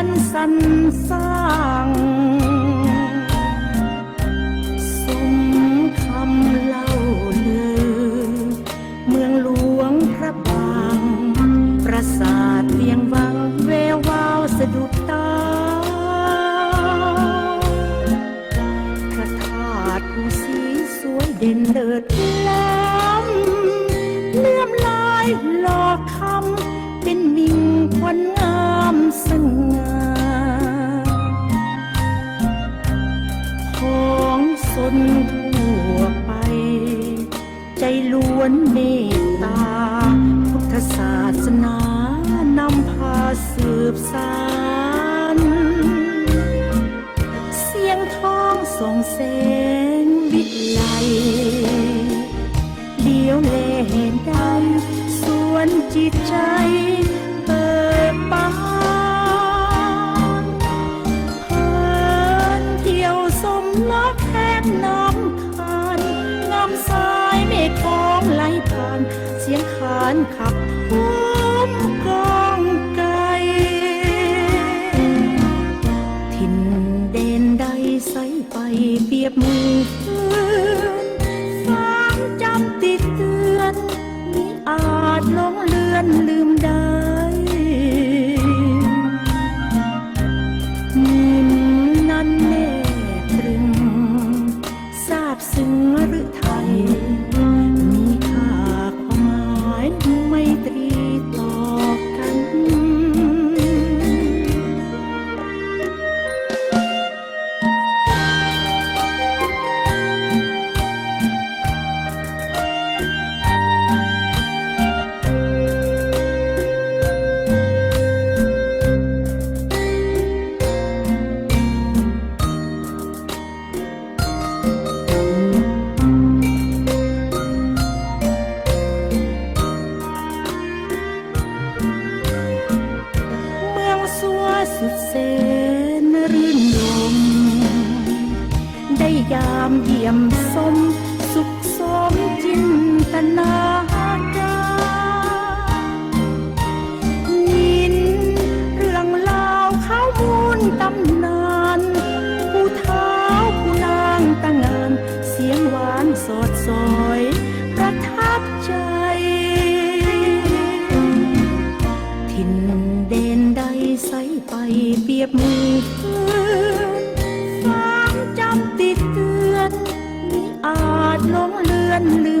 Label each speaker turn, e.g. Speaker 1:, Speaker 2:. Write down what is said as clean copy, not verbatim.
Speaker 1: นสรรสร้างสมคำเล่าลือเมืองหลวงพระบางปราสาทเวียงวังแวววาวสะดุดตาพระธาตุผู้สีสวยเด่นเลิศล้ำเลื่อมลายหลอกคำเป็นมิ่งควันงามสง่าของสนทั่วไปใจล้วนเมตตาพุทธศาสนานำพาสืบสานเสียงท้องส่งแสงวิไลเลี้ยวแลเห็นได้สวนจิตใจเปิดบานเพลินเที่ยวสมลักแห่งน้ำคานงามสายเมฆกองไหลผ่านเสียงขานขับทุ้มกองไกลถิ่นเด่นใดใสไปเปรียบมือเพื่อนความจำติดเตือนมิอาจหลงเลือนลืมได้นิ่มนั้นแน่ตรึงทราบซึ้งหรือไทยมีค่าความหมายไมตรีต่อกันสุดแสนรื่นรมได้ยามเยี่ยมสมสุขสมจินตนาการยินเรื่องราวข้าวมูลตำนานผู้เท้าผู้นางตั้งงานเสียงหวานสดสอยประทับใจถิ่นเด่นใดใสไปเปรียบมือเพื่อนความจำติดเตือนมิอาจหลงเลือนลืม